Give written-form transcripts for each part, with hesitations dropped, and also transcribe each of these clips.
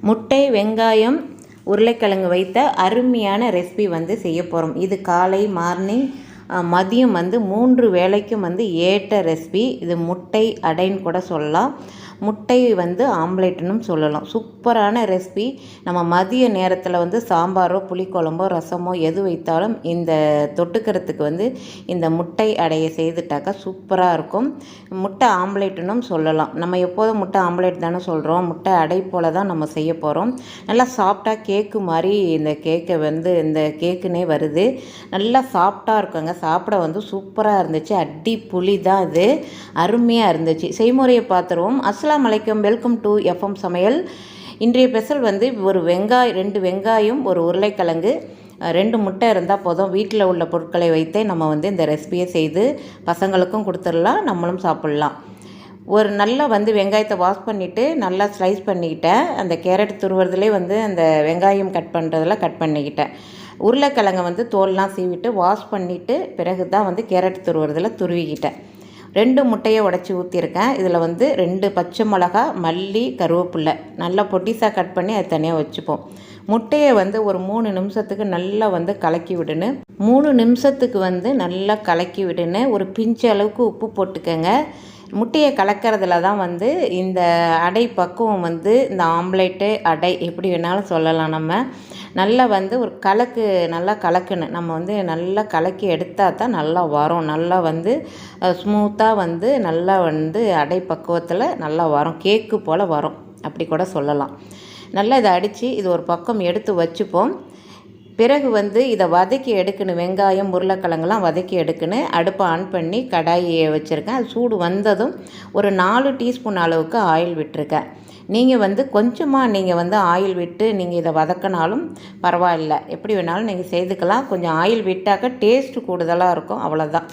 முட்டை, வெங்காயம், உருளைக்கிழங்கு வைத்த அருமையான ரெசிபி வந்து செய்ய போகிறோம். இது காலை, மார்னிங், மதியம் வந்து 3 வேளைக்கும் வந்து ஏற்ற ரெசிபி. இது முட்டை அடைன்னு கூட சொல்லலாம், முட்டை வந்து ஆம்லேட்னும் சொல்லலாம். சூப்பரான ரெசிபி. நம்ம மதிய நேரத்தில் வந்து சாம்பாரோ புளிக்குழம்போ ரசமோ எது வைத்தாலும் இந்த தொட்டுக்கிறதுக்கு வந்து இந்த முட்டை அடையை செய்துட்டாக்கா சூப்பராக இருக்கும். முட்டை ஆம்லேட்னும் சொல்லலாம். நம்ம எப்போதும் முட்டை ஆம்லேட் தானே சொல்கிறோம், முட்டை அடை போல் தான் நம்ம செய்ய போகிறோம். நல்லா சாஃப்டாக கேக்கு மாதிரி இந்த கேக்கை வந்து இந்த கேக்குனே வருது. நல்லா சாஃப்டாக இருக்குங்க. சாப்பிட வந்து சூப்பராக இருந்துச்சு. அடி புளி தான் இது, அருமையாக இருந்துச்சு. செய்முறையை பார்த்துருவோம். அஸ்ஸலாமு அலைக்கும், வெல்கம் டு எஃப்எம் சமையல். இன்றைய ஸ்பெஷல் வந்து ஒரு 2 வெங்காயம், ஒரு உருளைக்கிழங்கு, 2 முட்டை இருந்தால் போதும். வீட்டில் உள்ள பொருட்களை வைத்தே நம்ம வந்து இந்த ரெசிபியை செய்து பசங்களுக்கும் கொடுத்துடலாம், நம்மளும் சாப்பிட்லாம். ஒரு நல்லா வந்து வெங்காயத்தை வாஷ் பண்ணிவிட்டு நல்லா ஸ்லைஸ் பண்ணிக்கிட்டேன். அந்த கேரட் துருவுறதுலேயே வந்து அந்த வெங்காயம் கட் பண்ணுறதில் கட் பண்ணிக்கிட்டேன். உருளைக்கிழங்கை வந்து தோல்லாம் சீவிட்டு வாஷ் பண்ணிவிட்டு பிறகு தான் வந்து கேரட் துருவுறதில் துருவிக்கிட்டேன். 2 முட்டையை உடச்சி ஊற்றிருக்கேன். இதில் வந்து 2 பச்சை மிளகா, மல்லி, கருவேப்பில்லை நல்லா பொட்டிஸாக கட் பண்ணி அது தனியாக வச்சுப்போம். முட்டையை வந்து ஒரு 3 நிமிஷத்துக்கு நல்லா வந்து கலக்கி விடுன்னு 3 நிமிஷத்துக்கு வந்து நல்லா கலக்கி விடுன்னு ஒரு பிஞ்சு அளவுக்கு உப்பு போட்டுக்கோங்க. முட்டையை கலக்கிறதுல தான் வந்து இந்த அடை பக்குவம் வந்து இந்த ஆம்லேட்டு அடை எப்படி வேணாலும் சொல்லலாம். நம்ம நல்லா வந்து ஒரு நல்லா கலக்கணும். நம்ம வந்து நல்லா கலக்கி எடுத்தால் தான் நல்லா வரும். நல்லா வந்து ஸ்மூத்தாக வந்து நல்லா வந்து அடை பக்குவத்தில் நல்லா வரும். கேக்கு போல் வரும் அப்படி கூட சொல்லலாம். நல்லா இதை அடித்து இது ஒரு பக்கம் எடுத்து வச்சுப்போம். பிறகு வந்து இதை வதக்கி எடுக்கணும். வெங்காயம், உருளைக்கிழங்குலாம் வதக்கி எடுக்கணும். அடுப்பை ஆன் பண்ணி கடாயை வச்சுருக்கேன். அது சூடு வந்ததும் ஒரு 4 டீஸ்பூன் அளவுக்கு ஆயில் விட்டுருக்கேன். நீங்கள் வந்து கொஞ்சமாக நீங்கள் வந்து ஆயில் விட்டு நீங்கள் இதை வதக்கினாலும் பரவாயில்ல, எப்படி வேணாலும் நீங்கள் செய்துக்கலாம். கொஞ்சம் ஆயில் விட்டாக்க டேஸ்ட்டு கூடுதலாக இருக்கும், அவ்வளோதான்.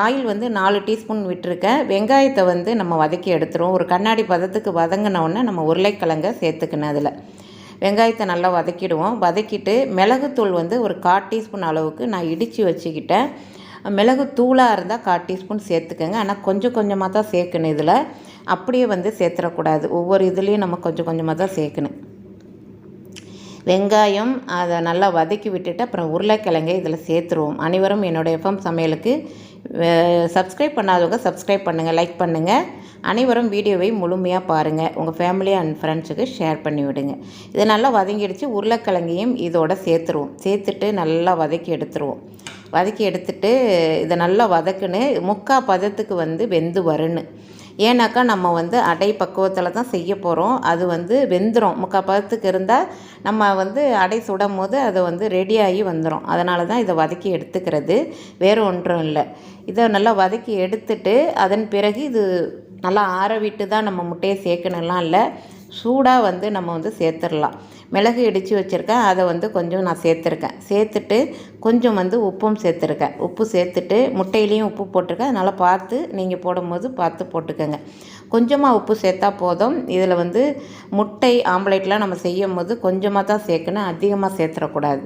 ஆயில் வந்து 4 டீஸ்பூன் விட்டுருக்கேன். வெங்காயத்தை வந்து நம்ம வதக்கி எடுத்துருவோம். ஒரு கண்ணாடி பதத்துக்கு வதங்கினோடனே நம்ம உருளைக்கிழங்கை சேர்த்துக்கணும். அதில் வெங்காயத்தை நல்லா வதக்கிடுவோம். வதக்கிட்டு மிளகுத்தூள் வந்து ஒரு 1/4 டீஸ்பூன் அளவுக்கு நான் இடித்து வச்சுக்கிட்டேன். மிளகு தூளாக இருந்தால் 1/4 டீஸ்பூன் சேர்த்துக்கோங்க. ஆனால் கொஞ்சம் கொஞ்சமாக தான் சேர்க்கணும். இதில் அப்படியே வந்து சேர்த்துடக்கூடாது. ஒவ்வொரு இதுலேயும் நம்ம கொஞ்சம் கொஞ்சமாக தான் சேர்க்கணும். வெங்காயம் அதை நல்லா வதக்கி விட்டுட்டு அப்புறம் உருளைக்கிழங்கை இதில் சேர்த்துருவோம். அனைவரும் என்னோடய எஃப்எம் சமையலுக்கு சப்ஸ்கிரைப் பண்ணாதவங்க சப்ஸ்கிரைப் பண்ணுங்கள், லைக் பண்ணுங்கள். அனைவரும் வீடியோவை முழுமையாக பாருங்கள். உங்கள் ஃபேமிலி அண்ட் ஃப்ரெண்ட்ஸுக்கு ஷேர் பண்ணி விடுங்க. இதை நல்லா வதங்கிடுச்சு. உருளைக்கிழங்கையும் இதோட சேர்த்துருவோம். சேர்த்துட்டு நல்லா வதக்கி எடுத்துருவோம். வதக்கி எடுத்துட்டு இதை நல்லா வதக்குன்னு 3/4 பதத்துக்கு வந்து வெந்து வரணும். ஏன்னாக்கா நம்ம வந்து அடை பக்குவத்தில் தான் செய்ய போகிறோம். அது வந்து வெந்துடும். 3/4 பதத்துக்கு இருந்தால் நம்ம வந்து அடை சுடும் போது அதை வந்து ரெடியாகி வந்துடும். அதனால தான் இதை வதக்கி எடுத்துக்கிறது, வேறு ஒன்றும் இல்லை. இதை நல்லா வதக்கி எடுத்துட்டு அதன் பிறகு இது நல்லா ஆற விட்டு தான் நம்ம முட்டையை சேர்க்கணும்லாம் இல்லை, சூடாக வந்து நம்ம வந்து சேர்த்துடலாம். மிளகு இடித்து வச்சுருக்கேன், அதை வந்து கொஞ்சம் நான் சேர்த்துருக்கேன். சேர்த்துட்டு கொஞ்சம் வந்து உப்பும் சேர்த்துருக்கேன். உப்பு சேர்த்துட்டு முட்டையிலையும் உப்பு போட்டிருக்கேன். அதனால் பார்த்து நீங்கள் போடும்போது பார்த்து போட்டுக்கோங்க. கொஞ்சமாக உப்பு சேர்த்தா போதும். இதில் வந்து முட்டை ஆம்லேட்லாம் நம்ம செய்யும் போது கொஞ்சமாக தான் சேர்க்கணும், அதிகமாக சேர்த்துடக்கூடாது.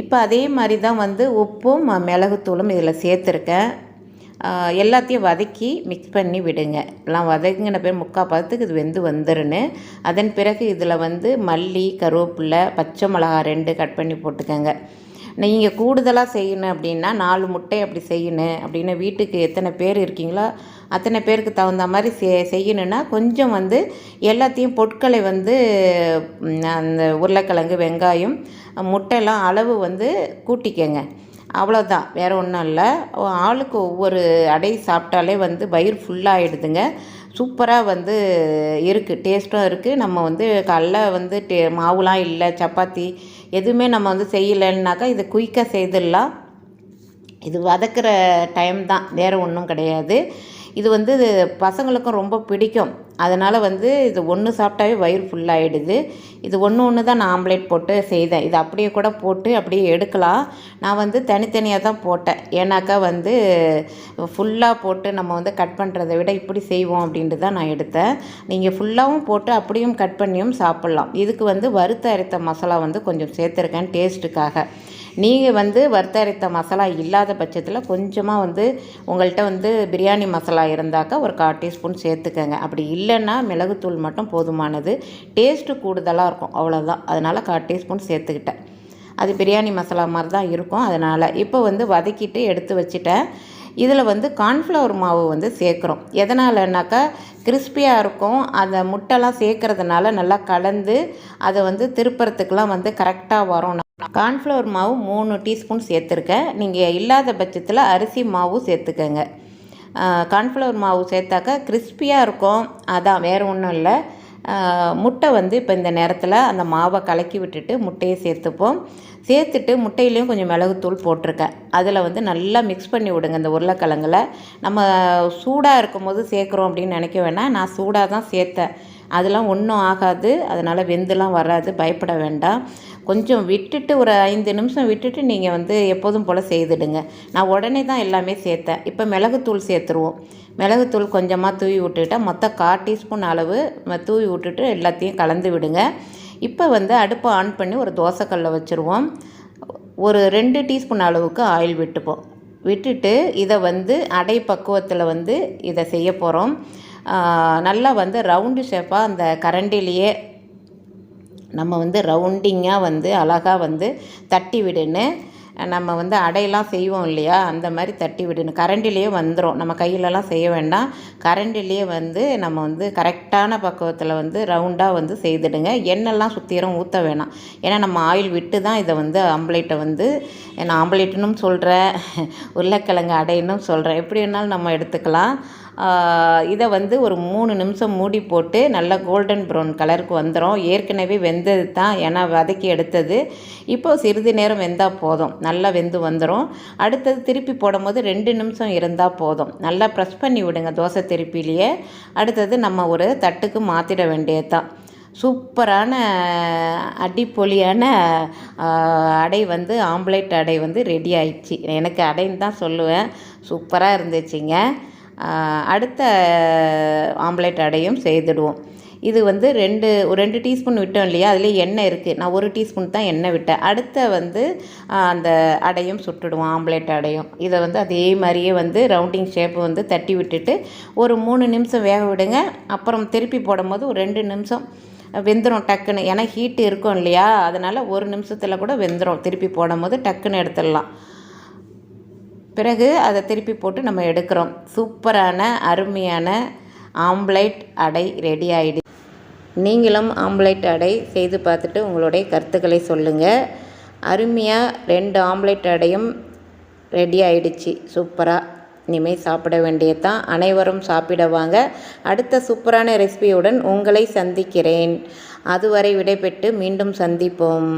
இப்போ அதே மாதிரி தான் வந்து உப்பும் மிளகுத்தூளும் இதில் சேர்த்துருக்கேன். எல்லாத்தையும் வதக்கி மிக்ஸ் பண்ணி விடுங்க. எல்லாம் வதங்கின பேர் 3/4 பதத்துக்கு இது வெந்து வந்துருன்னு. அதன் பிறகு இதில் வந்து மல்லி, கருவேப்பில்லை, பச்சை மிளகா 2 கட் பண்ணி போட்டுக்கோங்க. நீங்கள் கூடுதலாக செய்யணும் அப்படின்னா 4 முட்டை அப்படி செய்யணும் அப்படின்னா வீட்டுக்கு எத்தனை பேர் இருக்கீங்களோ அத்தனை பேருக்கு தகுந்த மாதிரி செய்யணுன்னா கொஞ்சம் வந்து எல்லாத்தையும் பொருட்களை வந்து அந்த உருளைக்கிழங்கு, வெங்காயம், முட்டையெல்லாம் அளவு வந்து கூட்டிக்கங்க. அவ்வளோதான், வேறு ஒன்றும் இல்லை. ஆளுக்கு ஒவ்வொரு அடை சாப்பிட்டாலே வந்து வயிறு ஃபுல்லாகிடுதுங்க. சூப்பராக வந்து இருக்குது, டேஸ்ட்டும் இருக்குது. நம்ம வந்து காலைல வந்து மாவுலாம் இல்லை, சப்பாத்தி எதுவுமே நம்ம வந்து செய்யலைன்னாக்கா இது குயிக்காக செய்திடலாம். இது வதக்கிற டைம் தான், வேறு ஒன்றும் கிடையாது. இது வந்து பசங்களுக்கும் ரொம்ப பிடிக்கும். அதனால் வந்து இது ஒன்று சாப்பிட்டாவே வயிறு ஃபுல்லாகிடுது. இது ஒன்று தான் நான் ஆம்லேட் போட்டு செய்தேன். இது அப்படியே கூட போட்டு அப்படியே எடுக்கலாம். நான் வந்து தனித்தனியாக தான் போட்டேன். ஏன்னாக்கா வந்து ஃபுல்லாக போட்டு நம்ம வந்து கட் பண்ணுறதை விட இப்படி செய்வோம் அப்படின்ட்டு தான் நான் எடுத்தேன். நீங்கள் ஃபுல்லாகவும் போட்டு அப்படியும் கட் பண்ணியும் சாப்பிட்லாம். இதுக்கு வந்து வறுத்த அரைத்த மசாலா வந்து கொஞ்சம் சேர்த்துருக்கேன் டேஸ்ட்டுக்காக. நீங்கள் வந்து வறுத்த அரைத்த மசாலா இல்லாத பட்சத்தில் கொஞ்சமாக வந்து உங்கள்கிட்ட வந்து பிரியாணி மசாலா இருந்தாக்கா ஒரு 1/4 டீஸ்பூன் சேர்த்துக்கங்க. அப்படி இல்லை இல்லைன்னா மிளகுத்தூள் மட்டும் போதுமானது. டேஸ்ட்டு கூடுதலாக இருக்கும், அவ்வளோதான். அதனால் 1/4 டீஸ்பூன் சேர்த்துக்கிட்டேன். அது பிரியாணி மசாலா மாதிரி தான் இருக்கும். அதனால் இப்போ வந்து வதக்கிட்டு எடுத்து வச்சுட்டேன். இதில் வந்து கார்ன்ஃப்ளவர் மாவு வந்து சேர்க்குறோம். எதனாலனாக்கா கிறிஸ்பியாக இருக்கும். அந்த முட்டைலாம் சேர்க்கறதுனால நல்லா கலந்து அதை வந்து திருப்புறத்துக்கெலாம் வந்து கரெக்டாக வரும். கார்ன்ஃப்ளவர் மாவு 3 டீஸ்பூன் சேர்த்துருக்கேன். நீங்கள் இல்லாத பட்சத்தில் அரிசி மாவு சேர்த்துக்கங்க. கார்ன்ஃப்ளவர் மாவு சேர்த்தாக்கா கிறிஸ்பியாக இருக்கும். அதான், வேறு ஒன்றும் இல்லை. முட்டை வந்து இப்போ இந்த நேரத்தில் அந்த மாவை கலக்கி விட்டுட்டு முட்டையை சேர்த்துப்போம். சேர்த்துட்டு முட்டையிலையும் கொஞ்சம் மிளகுத்தூள் போட்டிருக்கேன். அதில் வந்து நல்லா மிக்ஸ் பண்ணி விடுங்க. இந்த உருளைக்கிழங்குல நம்ம சூடாக இருக்கும் போது சேர்க்குறோம் அப்படின்னு நினைக்க வேணாம். நான் சூடாக தான் சேர்த்தேன். அதெல்லாம் ஒன்றும் ஆகாது. அதனால் வெந்துலாம் வராது, பயப்பட வேண்டாம். கொஞ்சம் விட்டுட்டு ஒரு 5 நிமிஷம் விட்டுட்டு நீங்கள் வந்து எப்போதும் போல் செய்துடுங்க. நான் உடனே தான் எல்லாமே சேர்த்தேன். இப்போ மிளகுத்தூள் சேர்த்துருவோம். மிளகுத்தூள் கொஞ்சமாக தூவி விட்டுக்கிட்டால் மொத்தம் 1/4 டீஸ்பூன் அளவு தூவி விட்டுட்டு எல்லாத்தையும் கலந்து விடுங்க. இப்போ வந்து அடுப்பை ஆன் பண்ணி ஒரு தோசைக்கல்லை வச்சுருவோம். ஒரு 2 டீஸ்பூன் அளவுக்கு ஆயில் விட்டுட்டு இதை வந்து அடை பக்குவத்தில் வந்து இதை செய்ய போகிறோம். நல்லா வந்து ரவுண்டு ஷேப்பாக அந்த கரண்டிலேயே நம்ம வந்து ரவுண்டிங்காக வந்து அழகாக வந்து தட்டி விடுன்னு, நம்ம வந்து அடையெல்லாம் செய்வோம் இல்லையா, அந்த மாதிரி தட்டி விடணும். கரண்டிலேயே வந்துடும். நம்ம கையிலலாம் செய்ய வேண்டாம். கரண்டிலேயே வந்து நம்ம வந்து கரெக்டான பக்குவத்தில் வந்து ரவுண்டாக வந்து செய்துடுங்க. எண்ணெய்லாம் சுற்றிரும் ஊற்ற வேணாம். ஏன்னா நம்ம ஆயில் விட்டு தான் இதை வந்து ஆம்லேட்டை வந்து, நான் ஆம்லேட்டுன்னு சொல்கிறேன், உருளைக்கிழங்கு அடைன்னு சொல்கிறேன், எப்படி வேணாலும் நம்ம எடுத்துக்கலாம். இதை வந்து ஒரு 3 நிமிஷம் மூடி போட்டு நல்லா கோல்டன் ப்ரௌன் கலருக்கு வந்துடும். ஏற்கனவே வெந்தது தான், ஏன்னா வதக்கி எடுத்தது. இப்போது சிறிது நேரம் வெந்தால் போதும், நல்லா வெந்து வந்துடும். அடுத்தது திருப்பி போடும்போது 2 நிமிஷம் இருந்தால் போதும். நல்லா ப்ரெஸ் பண்ணி விடுங்க தோசை திருப்பிலேயே. அடுத்தது நம்ம ஒரு தட்டுக்கு மாற்றிட வேண்டியது தான். சூப்பரான அடிப்பொலியான அடை வந்து, ஆம்லேட் அடை வந்து ரெடி ஆயிடுச்சு. எனக்கு அடைன்னு தான் சொல்லுவேன். சூப்பராக இருந்துச்சுங்க. அடுத்த ஆம்லேட் அடையும் செய்துடுவோம். இது வந்து 2 டீஸ்பூன் விட்டோம் இல்லையா, அதுலேயே எண்ணெய் இருக்குது. நான் 1 டீஸ்பூன் தான் எண்ணெய் விட்டேன். அடுத்த வந்து அந்த அடையும் சுட்டுடுவோம், ஆம்லேட் அடையும். இதை வந்து அதே மாதிரியே வந்து ரவுண்டிங் ஷேப்பு வந்து தட்டி விட்டுட்டு ஒரு 3 நிமிஷம் வேக விடுங்க. அப்புறம் திருப்பி போடும்போது ஒரு 2 நிமிஷம் வெந்துடும் டக்குன்னு. ஏன்னா ஹீட்டு இருக்கும் இல்லையா, அதனால் 1 நிமிஷத்தில் கூட வெந்துடும். திருப்பி போடும்போது டக்குன்னு எடுத்துடலாம். பிறகு அதை திருப்பி போட்டு நம்ம எடுக்கிறோம். சூப்பரான அருமையான ஆம்லேட் அடை ரெடி ஆகிடுச்சு. நீங்களும் ஆம்லேட் அடை செய்து பார்த்துட்டு உங்களுடைய கருத்துக்களை சொல்லுங்கள். அருமையாக 2 ஆம்லேட் அடையும் ரெடி ஆகிடுச்சு சூப்பராக. இனிமேல் சாப்பிட வேண்டியது தான். அனைவரும் சாப்பிட வாங்க. அடுத்த சூப்பரான ரெசிபியுடன் உங்களை சந்திக்கிறேன். அதுவரை விடைபெற்று மீண்டும் சந்திப்போம்.